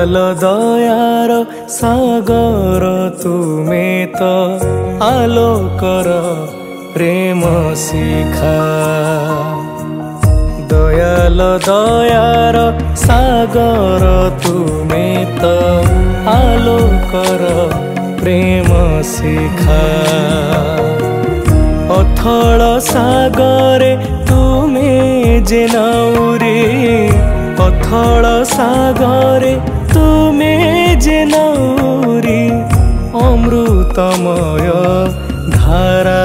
दयाल दयार सागर तुमे तो आलोकर प्रेम शिखा दयाल दयार सागर तुमे तो आलोकर प्रेम शिखा अथल सागरे तुमे जे नाउरी अथल सागरे तुमे जे नाउरी अमृतमय धारा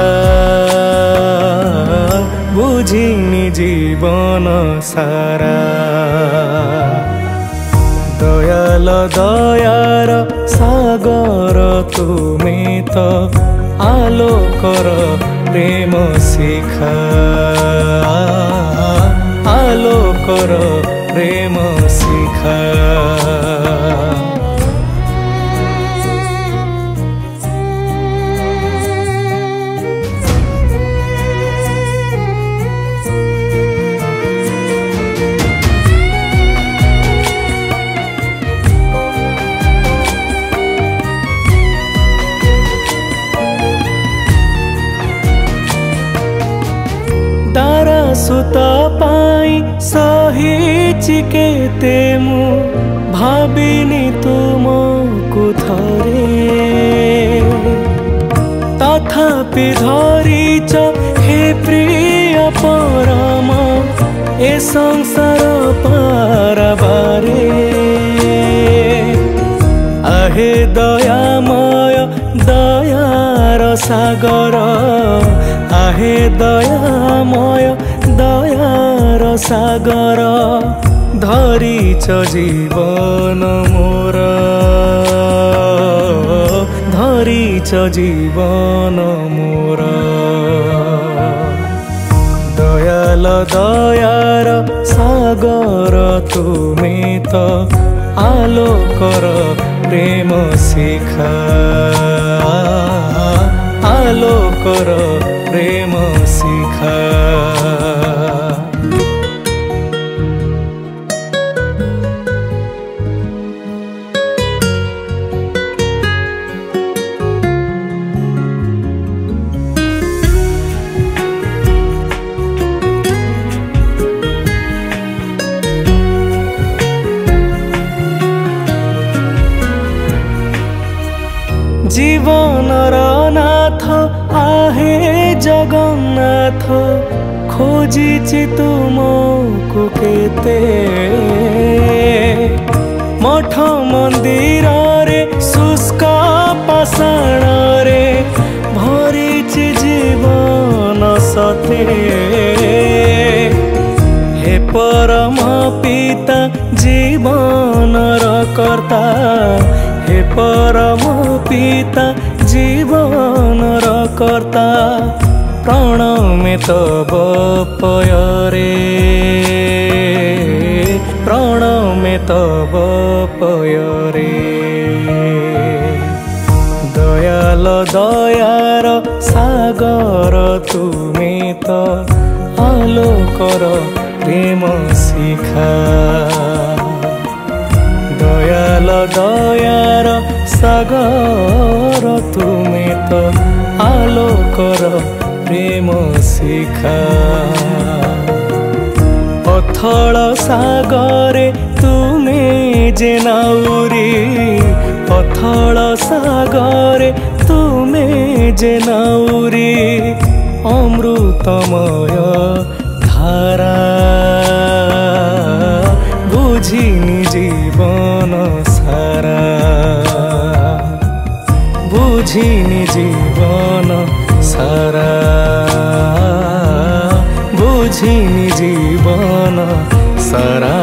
बुझिनी जीवन सारा दयाल दयार सागर तुमे तो आलोकर प्रेम शिखा आलोकर प्रेम शिखा सुत पाई सहिची केते मु भाबिनी तुमको थरे तथापि धरिच हे प्रिय परम ए संसार पाराबारे आहे दयामय दयार सागर आहे दयामय दयार सागर धरिच जीवन मोर धरिच जीवन मोर दयाल दयार सागर तुमे तो आलोकर प्रेम शिखा आलोकर प्रेम शिखा जीवनर नाथ आहे जगन्नाथ खोजिछि तुमको केते मठ मंदिर रे शुष्क पाषाण रे भरिछि जीवन सते हे परम पिता जीवनर कर्ता हे परम पिता जीवनर कर्ता प्रणमे तव पयरे प्रणमे तव पयरे दयाल दयार सागर तुमे तो आलोकर प्रेम शिखा दयाल दयार सागर तुमे तो आलोकर प्रेम शिखा अथल सागरे तुमे जे नाउरी अथल सागरे तुमे जे नाउरी अमृतमय धारा बुझिनी जीवन सारा बुझिनी जीवन सारा बुझिनी जीवन सारा।